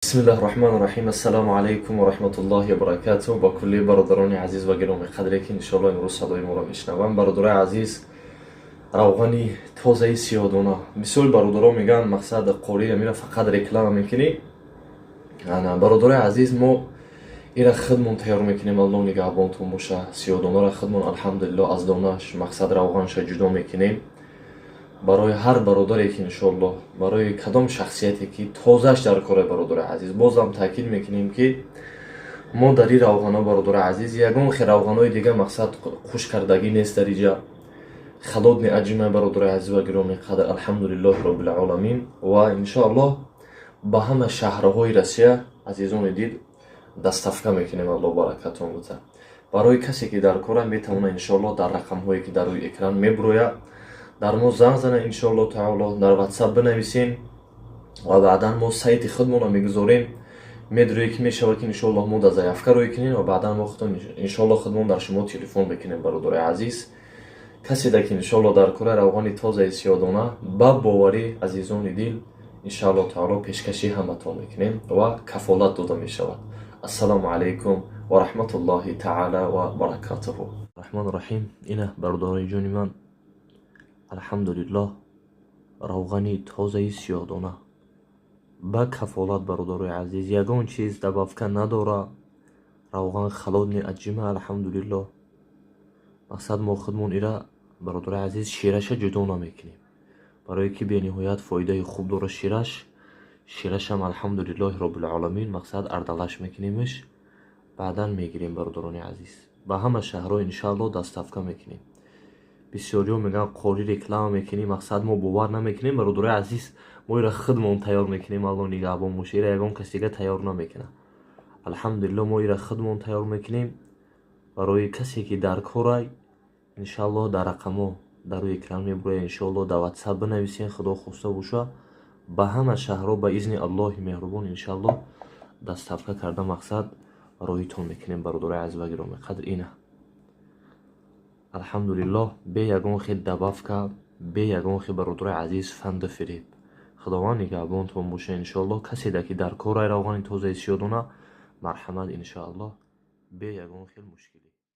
بسم الله الرحمن الرحیم. السلام علیکم و رحمت الله و برکاته. با کلی برادران عزیز و گرامی قدری که ان شاء الله امروز صدای ما را میشنوند، برادرای عزیز، روغنی تازه سیادونه. مثال برادران میگن مقصد قوری میره فقط رکلام میکنی. انا برادرای عزیز، ما اینا خودمون تیار میکنیم. الله نگهبانتون باشه. سیادونه را خودمون الحمدلله از دانش مقصد روغنش جدا میکنیم. برای هر برادری که انشالله برای کدام شخصیتی که تازهش در کار برادر عزیز، بازم تاکید میکنیم که ما در این روغنا برادر عزیز یگان روغنای دیگه مقصد خوش کردگی نیست. در اینجا خلود نعجمه برادر عزیز و گرامی قدر الحمدلله رب العالمین. و انشالله با همه شهرهای روسیه عزیزان دید دستفکه میکنیم. الله برکتون بده. برای کسی که در کار میتونه انشالله در رقم هایی که در روی اکران میبروید در ما زنگ زنه انشاءالله تعالی، در واتساپ بنویسین و بعدا ما سایت خودمون رو میگذاریم. میدروی که میشه که انشاءالله ما در ضیافکه روی کنین و بعدا ما خودمون انشاءالله خودمون در شما تلفن بکنیم. برادر عزیز، کسی که انشاءالله در کار روغن تازه سیادانه با باوری عزیزان دل انشاءالله تعالی پیشکشی همتون میکنیم و کفالت داده میشود. السلام علیکم و رحمت الله تعالی و برکاته. الرحمن الرحیم. اینه برادرای جون من، الحمدلله روغنی تازه سیادانه با کفالت برادرای عزیز. یگان چیز دبافکه نداره. روغن خلود نعجمه الحمدلله. مقصد ما خودمون ایره برادر عزیز شیرش جدا نمیکنیم، برای که به نهایت فایده خوب داره. شیرش هم الحمدلله رب العالمین مقصد اردلش میکنیمش، بعدا میگیریم برادران عزیز. با همه شهرها انشاءالله دستفکه میکنیم. بسیاری ها میگن قوری رکلام میکنیم، مقصد ما باور نمیکنیم. برادرای عزیز، ما ایره خودمون تیار میکنیم. الله نگهبان باشه. ایره یگان کسی دیگه تیار نمیکنه. الحمدلله ما ایره خودمون تیار میکنیم برای کسی که در کارای انشاءالله در رقمو در روی اکران میبره. انشاءالله در واتساپ بنویسین. خدا خواسته باشه با همه شهرها با اذن الله مهربان انشاءالله دستفکه کرده مقصد رویتون میکنیم. برادرای عزیز و گرامی قدر اینه الحمدلله. به یگان خید دبافکه، به یگان خید برادرای عزیز فند فریب. خداوند نگهبانتون باشه انشاءالله. کسی که در کارای روغن تازه سیادانه مرحمت انشاءالله به یگان خیل مشکلی